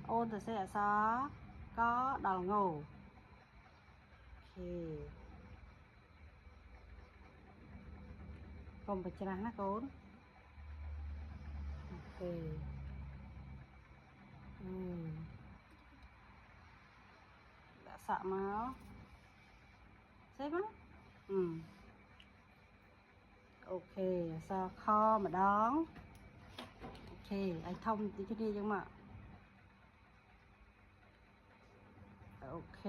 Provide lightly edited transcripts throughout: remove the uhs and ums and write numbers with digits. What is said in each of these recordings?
ôn từ sẽ xó có đào ngủ. Ok còn phải chả nó cốn. Ok đã sợ máu xếp á. Ok sao kho mà đón. Ok anh thông tí cho đi chứ mà. Ok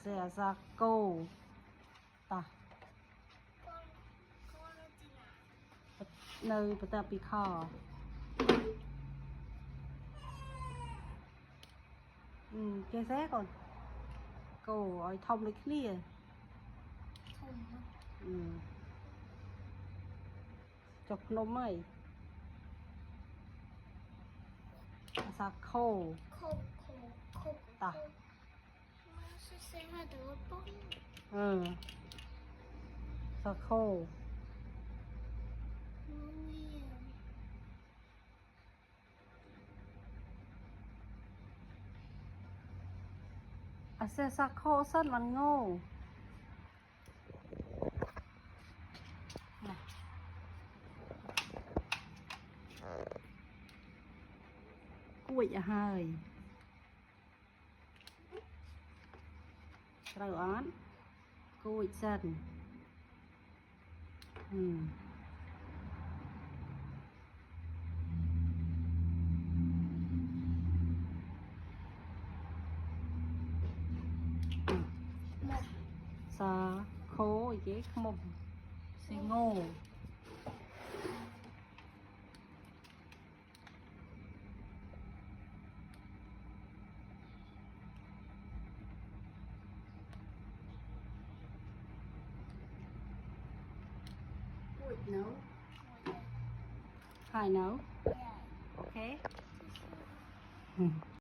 sẽ ra cô ta nơi bắt ta bị kho. Cái rác còn cô anh thông lấy clear. Chọc nôm mày sao khô ta. Sao khô sẽ sao khô sân là ngô. Cùi hơi rồi án cùi sân. Sao khô dễ mồm xì ngô. Nấu hai nấu. Ok